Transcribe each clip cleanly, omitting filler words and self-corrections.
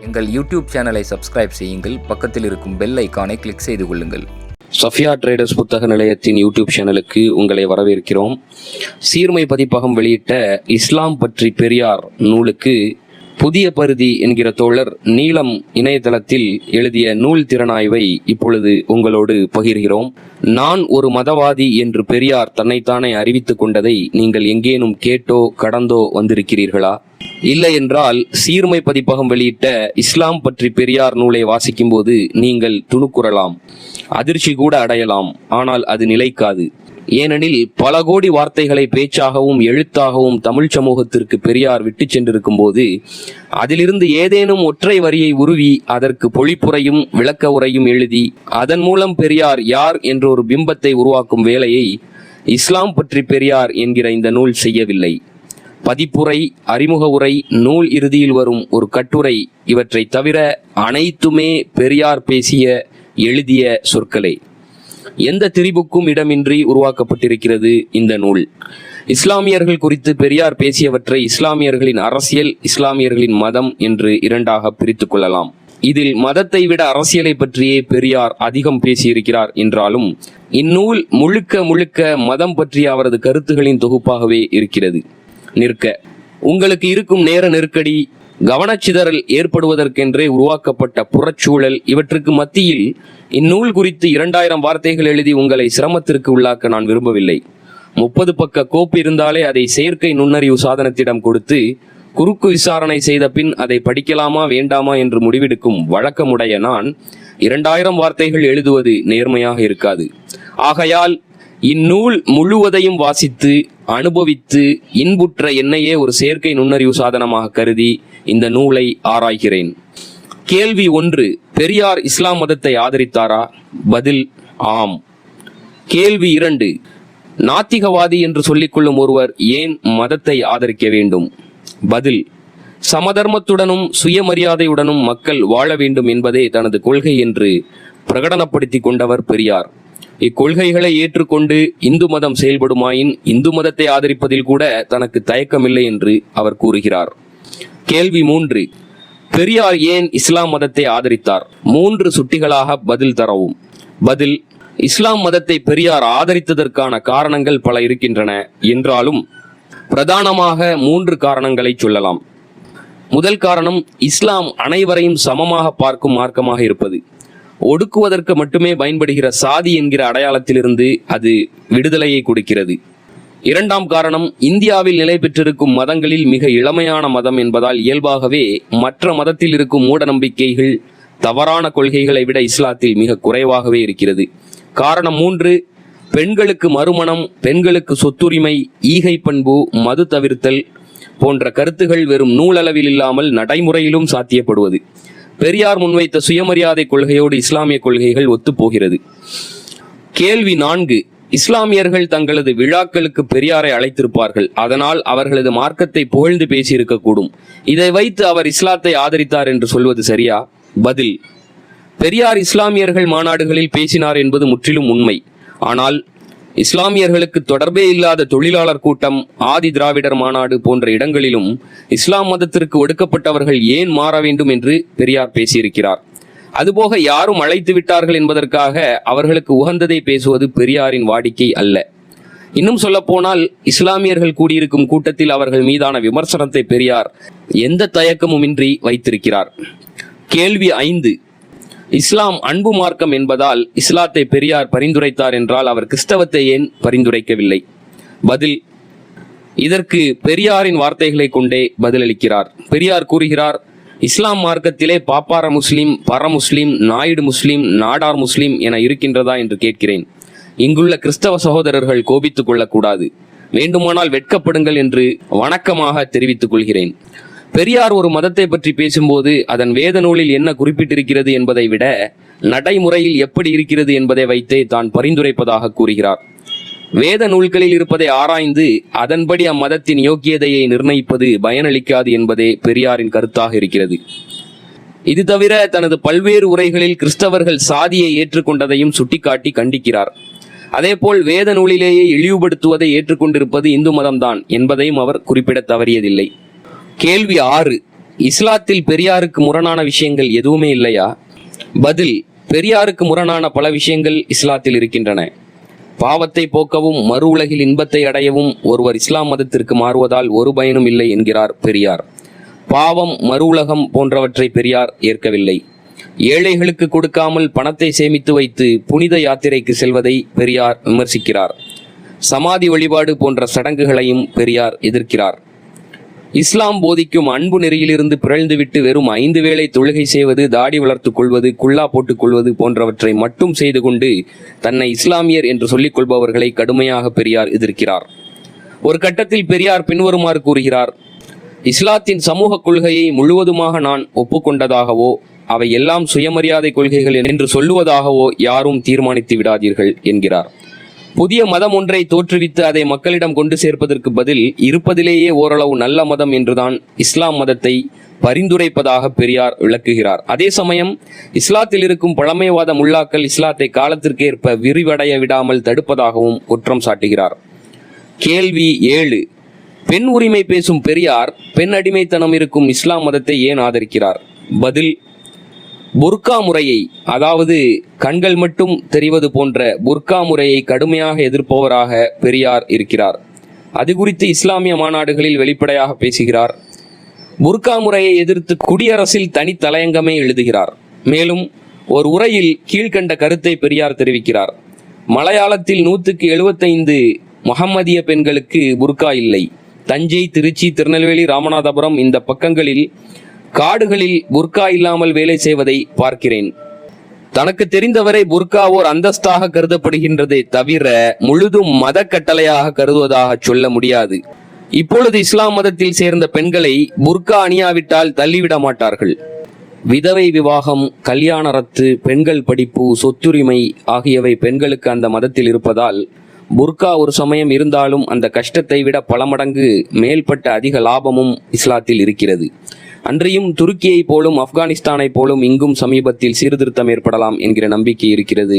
எங்கள் யூடியூப் சேனலை சப்ஸ்கிரைப் செய்யுங்கள். பக்கத்தில் இருக்கும் பெல் ஐக்கானை கிளிக் செய்து கொள்ளுங்கள். சஃபியா ட்ரேடர்ஸ் புத்தக நிலையத்தின் யூடியூப் சேனலுக்கு உங்களை வரவேற்கிறோம். சீர்மை பதிப்பகம் வெளியிட்ட இஸ்லாம் பற்றி பெரியார் நூலுக்கு புதிய பருதி என்கிற தோழர் நீலம் இணையதளத்தில் எழுதிய நூல் திறனாய்வை இப்பொழுது உங்களோடு பகிர்கிறோம். நான் ஒரு மதவாதி என்று பெரியார் தன்னைத்தானே அறிவித்துக் கொண்டதை நீங்கள் எங்கேனும் கேட்டோ கடந்தோ வந்திருக்கிறீர்களா? இல்லை என்றால் சீர்மை பதிப்பகம் வெளியிட்ட இஸ்லாம் பற்றி பெரியார் நூலை வாசிக்கும் போது நீங்கள் துணுக்குறலாம், அதிர்ச்சி கூட அடையலாம். ஆனால் அது நிலைக்காது. ஏனெனில் பல கோடி வார்த்தைகளை பேச்சாகவும் எழுத்தாகவும் தமிழ் சமூகத்திற்கு பெரியார் விட்டு சென்றிருக்கும் போது அதிலிருந்து ஏதேனும் ஒற்றை வரியை உருவி அதற்கு பொழிப்புரையும் விளக்க உரையும் எழுதி அதன் மூலம் பெரியார் யார் என்ற ஒரு பிம்பத்தை உருவாக்கும் வேலையை இஸ்லாம் பற்றி பெரியார் என்கிற இந்த நூல் செய்யவில்லை. பதிப்புரை, அறிமுக உரை, நூல் இறுதியில் வரும் ஒரு கட்டுரை, இவற்றை தவிர அனைத்துமே பெரியார் பேசிய எழுதிய சொற்களே. எந்த திரிபுக்கும் இடமின்றி உருவாக்கப்பட்டிருக்கிறது இந்த நூல். இஸ்லாமியர்கள் குறித்து பெரியார் பேசியவற்றை இஸ்லாமியர்களின் அரசியல், இஸ்லாமியர்களின் மதம் என்று இரண்டாக பிரித்து கொள்ளலாம். இதில் மதத்தை விட அரசியலை பற்றியே பெரியார் அதிகம் பேசியிருக்கிறார் என்றாலும் இந்நூல் முழுக்க முழுக்க மதம் பற்றிய அவரது கருத்துகளின் தொகுப்பாகவே இருக்கிறது. நிற்க உங்களுக்கு இருக்கும் நேர நெருக்கடி, கவனச்சிதறல் ஏற்படுவதற்கென்றே உருவாக்கப்பட்ட புறச்சூழல், இவற்றுக்கு மத்தியில் இந்நூல் குறித்து 2000 வார்த்தைகள் எழுதி உங்களை சிரமத்திற்கு உள்ளாக்க நான் விரும்பவில்லை. 30 பக்க கோப்பு இருந்தாலே அதை செயற்கை நுண்ணறிவு சாதனத்திடம் கொடுத்து குறுக்கு விசாரணை செய்த பின் அதை படிக்கலாமா வேண்டாமா என்று முடிவெடுக்கும் வழக்கமுடைய நான் 2000 வார்த்தைகள் எழுதுவது நேர்மையாக இருக்காது. ஆகையால் இந்நூல் முழுவதையும் வாசித்து அனுபவித்து இன்புற்ற என்னையே ஒரு செயற்கை நுண்ணறிவு சாதனமாக கருதி இந்த நூலை ஆராய்கிறேன். கேள்வி 1, பெரியார் இஸ்லாம் மதத்தை ஆதரித்தாரா? பதில் ஆம். கேள்வி 2, நாத்திகவாதி என்று சொல்லிக்கொள்ளும் ஒருவர் ஏன் மதத்தை ஆதரிக்க வேண்டும்? பதில், சமதர்மத்துடனும் சுயமரியாதையுடனும் மக்கள் வாழ வேண்டும் என்பதே தனது கொள்கை என்று பிரகடனப்படுத்தி கொண்டவர் பெரியார். இக்கொள்கைகளை ஏற்றுக்கொண்டு இந்து மதம் செயல்படுமாயின் இந்து மதத்தை ஆதரிப்பதில் கூட தனக்கு தயக்கமில்லை என்று அவர் கூறுகிறார். கேள்வி 3, பெரியார் ஏன் இஸ்லாம் மதத்தை ஆதரித்தார்? 3 சுட்டிகளாக பதில் தரவும். பதில், இஸ்லாம் மதத்தை பெரியார் ஆதரித்ததற்கான காரணங்கள் பல இருக்கின்றன என்றாலும் பிரதானமாக 3 காரணங்களை சொல்லலாம். முதல் காரணம், இஸ்லாம் அனைவரையும் சமமாக பார்க்கும் மார்க்கமாக இருப்பது. ஒடுக்குவதற்கு மட்டுமே பயன்படுகிற சாதி என்கிற அடையாளத்திலிருந்து அது விடுதலையை கொடுக்கிறது. 2ஆம் காரணம், இந்தியாவில் நிலை பெற்றிருக்கும் மதங்களில் மிக இளமையான மதம் என்பதால் இயல்பாகவே மற்ற மதத்தில் இருக்கும் மூட நம்பிக்கைகள், தவறான கொள்கைகளை விட இஸ்லாத்தில் மிக குறைவாகவே இருக்கிறது. காரணம் 3, பெண்களுக்கு மறுமணம், பெண்களுக்கு சொத்துரிமை, ஈகை பண்பு, மது தவிர்த்தல் போன்ற கருத்துகள் வெறும் நூலளவில் இல்லாமல் நடைமுறையிலும் சாத்தியப்படுவது. பெரியார் முன்வைத்த சுயமரியாதை கொள்கையோடு இஸ்லாமிய கொள்கைகள் ஒத்துப்போகிறது. கேள்வி 4, இஸ்லாமியர்கள் தங்களது விழாக்களுக்கு பெரியாரை அழைத்திருப்பார்கள். அதனால் அவர்களது மார்க்கத்தை புகழ்ந்து பேசியிருக்கக்கூடும். இதை வைத்து அவர் இஸ்லாத்தை ஆதரித்தார் என்று சொல்வது சரியா? பதில், பெரியார் இஸ்லாமியர்கள் மாநாடுகளில் பேசினார் என்பது முற்றிலும் உண்மை. ஆனால் இஸ்லாமியர்களுக்கு தொடர்பே இல்லாத தொழிலாளர் கூட்டம், ஆதி திராவிடர் மாநாடு போன்ற இடங்களிலும் இஸ்லாம் மதத்திற்கு ஒடுக்கப்பட்டவர்கள் ஏன் மாற வேண்டும் என்று பெரியார் பேசியிருக்கிறார். அதுபோக யாரும் அழைத்து விட்டார்கள் என்பதற்காக அவர்களுக்கு உகந்ததை பேசுவது பெரியாரின் வாடிக்கை அல்ல. இன்னும் சொல்ல போனால் இஸ்லாமியர்கள் கூடியிருக்கும் கூட்டத்தில் அவர்கள் மீதான விமர்சனத்தை பெரியார் எந்த தயக்கமுமின்றி வைத்திருக்கிறார். கேள்வி 5, இஸ்லாம் அன்பு மார்க்கம் என்பதால் இஸ்லாத்தை பெரியார் பரிந்துரைத்தார் என்றால் அவர் கிறிஸ்தவத்தை ஏன் பரிந்துரைக்கவில்லை? பதில், இதற்கு பெரியாரின் வார்த்தைகளை கொண்டே பதிலளிக்கிறார். பெரியார் கூறுகிறார், இஸ்லாம் மார்க்கத்திலே பாப்பார முஸ்லிம், பர முஸ்லிம், நாயுடு முஸ்லிம், நாடார் முஸ்லிம் என இருக்கின்றதா என்று கேட்கிறேன். இங்குள்ள கிறிஸ்தவ சகோதரர்கள் கோபித்துக் கொள்ளக்கூடாது, வேண்டுமானால் வெட்கப்படுங்கள் என்று வணக்கமாக தெரிவித்துக் கொள்கிறேன். பெரியார் ஒரு மதத்தை பற்றி பேசும்போது அதன் வேத நூலில் என்ன குறிப்பிட்டிருக்கிறது என்பதை விட நடைமுறையில் எப்படி இருக்கிறது என்பதை வைத்தே தான் பரிந்துரைப்பதாக கூறுகிறார். வேத நூல்களில் இருப்பதை ஆராய்ந்து அதன்படி அம்மதத்தின் யோக்கியதையை நிர்ணயிப்பது பயனளிக்காது என்பதே பெரியாரின் கருத்தாக இருக்கிறது. இது தவிர தனது பல்வேறு உரைகளில் கிறிஸ்தவர்கள் சாதியை ஏற்றுக்கொண்டதையும் சுட்டிக்காட்டி கண்டிக்கிறார். அதேபோல் வேத நூலிலேயே இழிவுபடுத்துவதை ஏற்றுக்கொண்டிருப்பது இந்து மதம்தான் என்பதையும் அவர் குறிப்பிட தவறியதில்லை. கேள்வி 6, இஸ்லாத்தில் பெரியாருக்கு முரணான விஷயங்கள் எதுவுமே இல்லையா? பதில்: பெரியாருக்கு முரணான பல விஷயங்கள் இஸ்லாத்தில் இருக்கின்றன. பாவத்தை போக்கவும் மறு உலகில் இன்பத்தை அடையவும் ஒருவர் இஸ்லாம் மதத்திற்கு மாறுவதால் ஒரு பயனும் இல்லை என்கிறார் பெரியார். பாவம், மறு உலகம் போன்றவற்றை பெரியார் ஏற்கவில்லை. ஏழைகளுக்கு கொடுக்காமல் பணத்தை சேமித்து வைத்து புனித யாத்திரைக்கு செல்வதை பெரியார் விமர்சிக்கிறார். சமாதி வழிபாடு போன்ற சடங்குகளையும் பெரியார் எதிர்க்கிறார். இஸ்லாம் போதிக்கும் அன்பு நெறியிலிருந்து பிறழ்ந்துவிட்டு வெறும் 5 வேளை தொழுகை செய்வது, தாடி வளர்த்துக் கொள்வது, குல்லா போட்டுக் கொள்வது போன்றவற்றை மட்டும் செய்து கொண்டு தன்னை இஸ்லாமியர் என்று சொல்லிக் கொள்பவர்களை கடுமையாக பெரியார் எதிர்க்கிறார். ஒரு கட்டத்தில் பெரியார் பின்வருமாறு கூறுகிறார்: இஸ்லாத்தின் சமூக கொள்கையை முழுவதுமாக நான் ஒப்புக்கொண்டதாகவோ அவை எல்லாம் சுயமரியாதை கொள்கைகள் என்று சொல்லுவதாகவோ யாரும் தீர்மானித்து விடாதீர்கள் என்கிறார். புதிய மதம் ஒன்றை தோற்றுவித்து அதை மக்களிடம் கொண்டு சேர்ப்பதற்கு பதில் இருப்பதிலேயே ஓரளவு நல்ல மதம் என்றுதான் இஸ்லாம் மதத்தை பரிந்துரைப்பதாக பெரியார் விளக்குகிறார். அதே சமயம் இஸ்லாத்தில் இருக்கும் பழமைவாத முல்லாக்கள் இஸ்லாத்தை காலத்திற்கேற்ப விரிவடைய விடாமல் தடுப்பதாகவும் குற்றம் சாட்டுகிறார். கேள்வி 7. பெண் உரிமை பேசும் பெரியார் பெண் அடிமைத்தனம் இருக்கும் இஸ்லாம் மதத்தை ஏன் ஆதரிக்கிறார்? பதில்: புர்கா முறையை, அதாவது கண்கள் மட்டும் தெரிவது போன்ற புர்கா முறையை கடுமையாக எதிர்ப்பவராக பெரியார் இருக்கிறார். அது குறித்து இஸ்லாமிய மாநாடுகளில் வெளிப்படையாக பேசுகிறார். புர்கா முறையை எதிர்த்து குடியரசில் தனி தலையங்கமே எழுதுகிறார். மேலும் ஒரு உரையில் கீழ்கண்ட கருத்தை பெரியார் தெரிவிக்கிறார்: மலையாளத்தில் 175 முஹம்மதிய பெண்களுக்கு புர்கா இல்லை. தஞ்சை, திருச்சி, திருநெல்வேலி, ராமநாதபுரம் இந்த பக்கங்களில் காடுகளில் புர்கா இல்லாமல் வேலை செய்வதை பார்க்கிறேன். தனக்கு தெரிந்தவரை புர்கா ஓர் அந்தஸ்தாக கருதப்படுகின்றதை தவிர முழுதும் மத கட்டளையாக கருதுவதாக சொல்ல முடியாது. இப்பொழுது இஸ்லாம் மதத்தில் சேர்ந்த பெண்களை புர்கா அணியாவிட்டால் தள்ளிவிட மாட்டார்கள். விதவை விவாகம், கல்யாண ரத்து, பெண்கள் படிப்பு, சொத்துரிமை ஆகியவை பெண்களுக்கு அந்த மதத்தில் இருப்பதால் புர்கா ஒரு சமயம் இருந்தாலும் அந்த கஷ்டத்தை விட பல மடங்கு மேல்பட்ட அதிக லாபமும் இஸ்லாத்தில் இருக்கிறது. அன்றையும் துருக்கியை போலும் ஆப்கானிஸ்தானை போலும் இங்கும் சமீபத்தில் சீர்திருத்தம் ஏற்படலாம் என்கிற நம்பிக்கை இருக்கிறது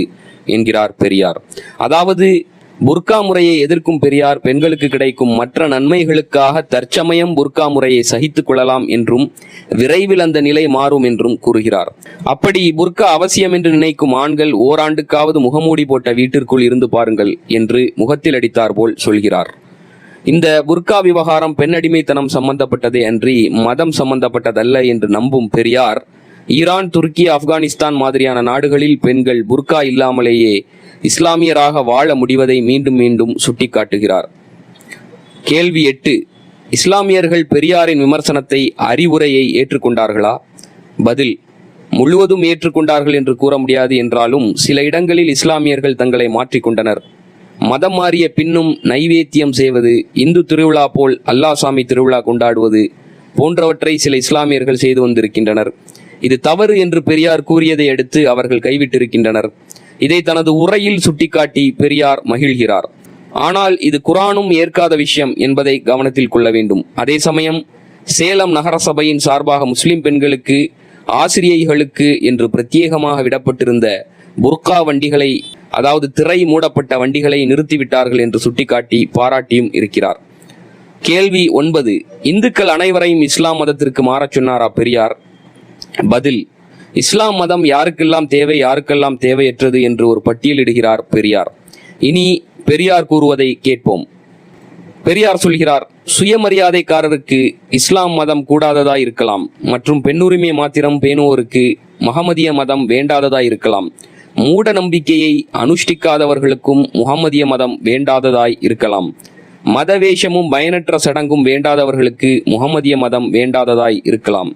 என்கிறார் பெரியார். அதாவது புர்கா முறையை எதிர்க்கும் பெரியார் பெண்களுக்கு கிடைக்கும் மற்ற நன்மைகளுக்காக தற்சமயம் புர்கா முறையை சகித்துக் கொள்ளலாம் என்றும் விரைவில் அந்த நிலை மாறும் என்றும் கூறுகிறார். அப்படி புர்கா அவசியம் என்று நினைக்கும் ஆண்கள் ஓராண்டுக்காவது முகமூடி போட்ட வீட்டிற்குள் இருந்து பாருங்கள் என்று முகத்தில் அடித்தார் போல் சொல்கிறார். இந்த புர்கா விவகாரம் பெண் அடிமைத்தனம் சம்பந்தப்பட்டதே அன்றி மதம் சம்பந்தப்பட்டதல்ல என்று நம்பும் பெரியார், ஈரான், துருக்கி, ஆப்கானிஸ்தான் மாதிரியான நாடுகளில் பெண்கள் புர்கா இல்லாமலேயே இஸ்லாமியராக வாழ முடிவதை மீண்டும் மீண்டும் சுட்டிக்காட்டுகிறார். கேள்வி 8. இஸ்லாமியர்கள் பெரியாரின் விமர்சனத்தை, அறிவுரையை ஏற்றுக்கொண்டார்களா? பதில்: முழுவதும் ஏற்றுக்கொண்டார்கள் என்று கூற முடியாது என்றாலும் சில இடங்களில் இஸ்லாமியர்கள் தங்களை மாற்றிக்கொண்டனர். மதம் மாறிய பின்னும் நைவேத்தியம் செய்வது, இந்து திருவிழா போல் அல்லாஹ்சாமி திருவிழா கொண்டாடுவது போன்றவற்றை சில இஸ்லாமியர்கள் செய்து வந்திருக்கின்றனர். இது தவறு என்று பெரியார் கூறியதை அடுத்து அவர்கள் கைவிட்டிருக்கின்றனர். இதை தனது உரையில் சுட்டிக்காட்டி பெரியார் மகிழ்கிறார். ஆனால் இது குரானும் ஏற்காத விஷயம் என்பதை கவனத்தில் கொள்ள வேண்டும். அதே சமயம் சேலம் நகரசபையின் சார்பாக முஸ்லிம் பெண்களுக்கு, ஆசிரியைகளுக்கு என்று பிரத்யேகமாக விடப்பட்டிருந்த புர்கா வண்டிகளை, அதாவது திரை மூடப்பட்ட வண்டிகளை நிறுத்திவிட்டார்கள் என்று சுட்டிக்காட்டி பாராட்டியும் இருக்கிறார். கேள்வி 9. இந்துக்கள் அனைவரையும் இஸ்லாம் மதத்திற்கு மாறச் சொன்னாரா பெரியார்? பதில்: இஸ்லாம் மதம் யாருக்கெல்லாம் தேவை, யாருக்கெல்லாம் தேவையற்றது என்று ஒரு பட்டியலிடுகிறார் பெரியார். இனி பெரியார் கூறுவதை கேட்போம். பெரியார் சொல்கிறார்: சுயமரியாதைக்காரருக்கு இஸ்லாம் மதம் கூடாததாய் இருக்கலாம், மற்றும் பெண்ணுரிமை மாத்திரம் பேணுவோருக்கு முஹம்மதிய மதம் வேண்டாததாய் இருக்கலாம். மூட நம்பிக்கையை அனுஷ்டிக்காதவர்களுக்கும் முஹம்மதிய மதம் வேண்டாததாய் இருக்கலாம். மதவேஷமும் பயனற்ற சடங்கும் வேண்டாதவர்களுக்கு முஹம்மதிய மதம் வேண்டாததாய் இருக்கலாம்.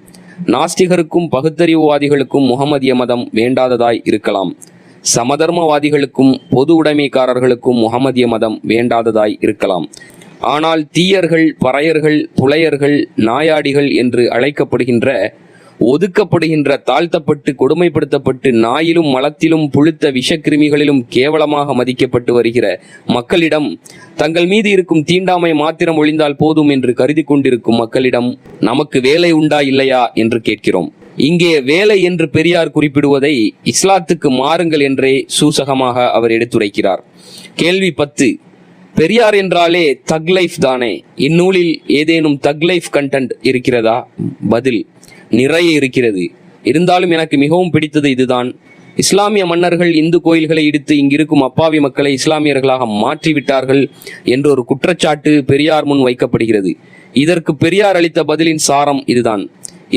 நாஸ்திகருக்கும் பகுத்தறிவுவாதிகளுக்கும் முஹம்மதிய மதம் வேண்டாததாய் இருக்கலாம். சமதர்மவாதிகளுக்கும் பொது உடைமைக்காரர்களுக்கும் முஹம்மதிய மதம் வேண்டாததாய் இருக்கலாம். ஆனால் தீயர்கள், பறையர்கள், புலையர்கள், நாயாடிகள் என்று அழைக்கப்படுகின்ற, ஒதுக்கப்படுகின்ற, தாழ்த்தப்பட்டு கொடுமைப்படுத்தப்பட்டு நாயிலும் மலத்திலும் புழுத்த விஷக்கிருமிகளிலும் கேவலமாக மதிக்கப்பட்டு வருகிற மக்களிடம் தங்கள் மீது இருக்கும் தீண்டாமை மாத்திரம் ஒழிந்தால் போதும் என்று கருதி கொண்டிருக்கும் மக்களிடம் நமக்கு வேலை உண்டா இல்லையா என்று கேட்கிறோம். இங்கே வேலை என்று பெரியார் குறிப்பிடுவதை இஸ்லாத்துக்கு மாறுங்கள் என்றே சூசகமாக அவர் எடுத்துரைக்கிறார். கேள்வி 10. பெரியார் என்றாலே தக் லைஃப் தானே, இந்நூலில் ஏதேனும் தக் லைஃப் கண்டென்ட் இருக்கிறதா? பதில்: நிறைய இருக்கிறது. இருந்தாலும் எனக்கு மிகவும் பிடித்தது இதுதான். இஸ்லாமிய மன்னர்கள் இந்து கோயில்களை இடித்து இங்கிருக்கும் அப்பாவி மக்களை இஸ்லாமியர்களாக மாற்றிவிட்டார்கள் என்ற ஒரு குற்றச்சாட்டு பெரியார் முன் வைக்கப்படுகிறது. இதற்கு பெரியார் அளித்த பதிலின் சாரம் இதுதான்.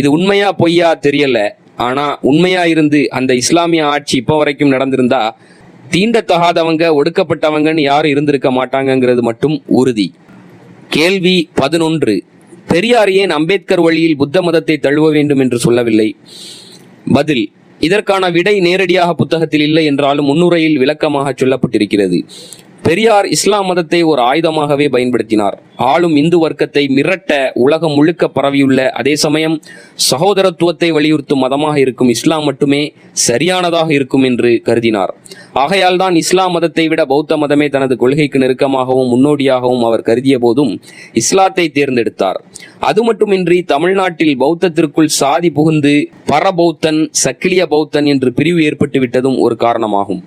இது உண்மையா பொய்யா தெரியல, ஆனா உண்மையா இருந்து அந்த இஸ்லாமிய ஆட்சி இப்போ வரைக்கும் நடந்திருந்தா தீண்டத்தகாதவங்க ஒடுக்கப்பட்டவங்கன்னு யாரும் இருந்திருக்க மாட்டாங்கிறது மட்டும் உறுதி. கேள்வி 11. பெரியார் ஏன் அம்பேத்கர் வழியில் புத்த மதத்தை தழுவ வேண்டும் என்று சொல்லவில்லை? பதில்: இதற்கான விடை நேரடியாக புத்தகத்தில் இல்லை என்றாலும் முன்னுரையில் விளக்கமாக சொல்லப்பட்டிருக்கிறது. பெரியார் இஸ்லாம் மதத்தை ஒரு ஆயுதமாகவே பயன்படுத்தினார். ஆளும் இந்து வர்க்கத்தை மிரட்ட உலகம் முழுக்க பரவியுள்ள, அதே சமயம் சகோதரத்துவத்தை வலியுறுத்தும் மதமாக இருக்கும் இஸ்லாம் மட்டுமே சரியானதாக இருக்கும் என்று கருதினார். ஆகையால் தான் இஸ்லாம் மதத்தை விட பௌத்த மதமே தனது கொள்கைக்கு நெருக்கமாகவும் முன்னோடியாகவும் அவர் கருதிய போதும் இஸ்லாத்தை தேர்ந்தெடுத்தார். அது மட்டுமின்றி தமிழ்நாட்டில் பௌத்தத்திற்குள் சாதி புகுந்து பரபௌத்தன், சக்கிலிய பௌத்தன் என்று பிரிவு ஏற்பட்டு விட்டதும் ஒரு காரணமாகும்.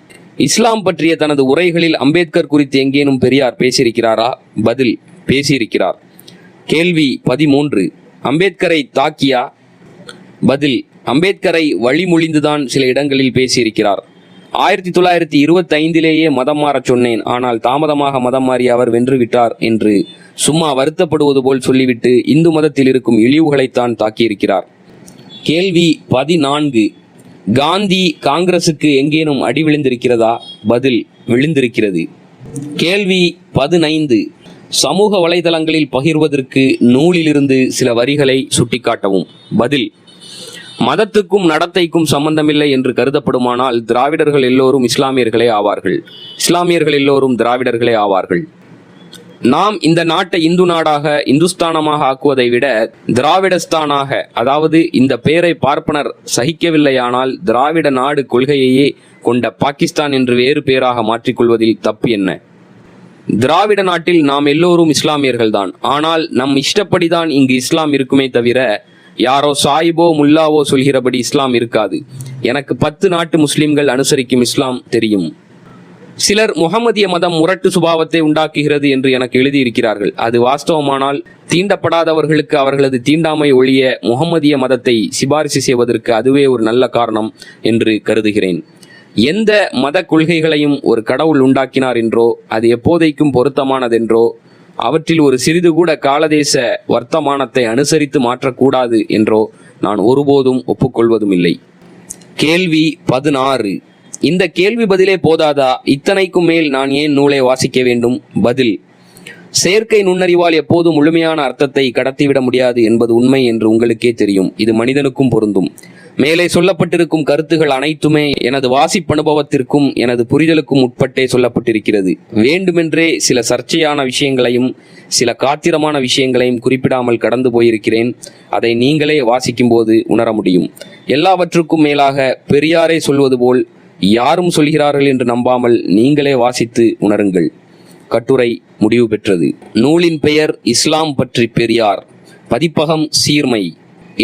இஸ்லாம் பற்றிய தனது உரைகளில் அம்பேத்கர் குறித்து எங்கேனும் பெரியார் பேசியிருக்கிறாரா? பதில்: பேசியிருக்கிறார். கேள்வி 13. அம்பேத்கரை தாக்கியா? பதில்: அம்பேத்கரை வழிமொழிந்துதான் சில இடங்களில் பேசியிருக்கிறார். 1925 மதம் மாறச் சொன்னேன், ஆனால் தாமதமாக மதம் மாறி அவர் வென்றுவிட்டார் என்று சும்மா வருத்தப்படுவது போல் சொல்லிவிட்டு இந்து மதத்தில் இருக்கும் இழிவுகளைத்தான் தாக்கியிருக்கிறார். கேள்வி 14. காந்தி காங்கிரசுக்கு எங்கேனும் அடி விழுந்திருக்கிறதா? பதில்: விழுந்திருக்கிறது. கேள்வி 15. சமூக வலைதளங்களில் பகிர்வதற்கு நூலிலிருந்து சில வரிகளை சுட்டிக்காட்டவும். பதில்: மதத்துக்கும் நடத்தைக்கும் சம்பந்தமில்லை என்று கருதப்படுமானால் திராவிடர்கள் எல்லோரும் இஸ்லாமியர்களே ஆவார்கள், இஸ்லாமியர்கள் எல்லோரும் திராவிடர்களே ஆவார்கள். நாம் இந்த நாட்டை இந்து நாடாக, இந்துஸ்தானமாக ஆக்குவதை விட திராவிடஸ்தானாக, அதாவது இந்த பெயரை பார்ப்பனர் சகிக்கவில்லையானால் திராவிட நாடு கொள்கையையே கொண்ட பாகிஸ்தான் என்று வேறு பெயராக மாற்றிக்கொள்வதில் தப்பு என்ன? திராவிட நாட்டில் நாம் எல்லோரும் இஸ்லாமியர்கள்தான். ஆனால் நம் இஷ்டப்படிதான் இங்கு இஸ்லாம் இருக்குமே தவிர யாரோ சாயிபோ முல்லாவோ சொல்கிறபடி இஸ்லாம் இருக்காது. எனக்கு 10 நாட்டு முஸ்லிம்கள் அனுசரிக்கும் இஸ்லாம் தெரியும். சிலர் முகமதிய மதம் முரட்டு சுபாவத்தை உண்டாக்குகிறது என்று எனக்கு எழுதியிருக்கிறார்கள். அது வாஸ்தவமானால் தீண்டப்படாதவர்களுக்கு அவர்களது தீண்டாமை ஒழிய முகமதிய மதத்தை சிபாரிசு செய்வதற்கு அதுவே ஒரு நல்ல காரணம் என்று கருதுகிறேன். எந்த மத கொள்கைகளையும் ஒரு கடவுள் உண்டாக்கினார் என்றோ அது எப்போதைக்கும் பொருத்தமானதென்றோ அவற்றில் ஒரு சிறிது கூட காலதேச வர்த்தமானத்தை அனுசரித்து மாற்றக்கூடாது என்றோ நான் ஒருபோதும் ஒப்புக்கொள்வதும் இல்லை. கேள்வி 16. இந்த கேள்வி பதிலே போதாதா? இத்தனைக்கும் மேல் நான் ஏன் நூலை வாசிக்க வேண்டும்? பதில்: செயற்கை நுண்ணறிவால் எப்போதும் முழுமையான அர்த்தத்தை கடத்திவிட முடியாது என்பது உண்மை என்று உங்களுக்கே தெரியும். இது மனிதனுக்கும் பொருந்தும். மேலே சொல்லப்பட்டிருக்கும் கருத்துகள் அனைத்துமே எனது வாசிப்பனுபவத்திற்கும் எனது புரிதலுக்கும் உட்பட்டே சொல்லப்பட்டிருக்கிறது. வேண்டுமென்றே சில சர்ச்சையான விஷயங்களையும் சில காத்திரமான விஷயங்களையும் குறிப்பிடாமல் கடந்து போயிருக்கிறேன். அதை நீங்களே வாசிக்கும் போது உணர முடியும். எல்லாவற்றுக்கும் மேலாக பெரியாரே சொல்வது போல் யாரும் சொல்கிறார்கள் என்று நம்பாமல் நீங்களே வாசித்து உணருங்கள். கட்டுரை முடிவு பெற்றது. நூலின் பெயர் இஸ்லாம் பற்றி பெரியார். பதிப்பகம் சீர்மை.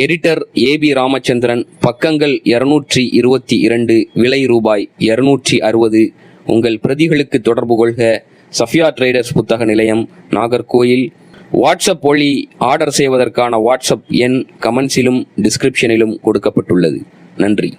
Editor AB Ramachandran. பக்கங்கள் 222. விலை ரூபாய் 260. உங்கள் பிரதிகளுக்கு தொடர்பு கொள்க. சஃபியா ட்ரேடர்ஸ் புத்தக நிலையம், நாகர்கோயில். வாட்ஸ்அப் வழி ஆர்டர் செய்வதற்கான வாட்ஸ்அப் எண் கமெண்ட்ஸிலும் டிஸ்கிரிப்ஷனிலும் கொடுக்கப்பட்டுள்ளது. நன்றி.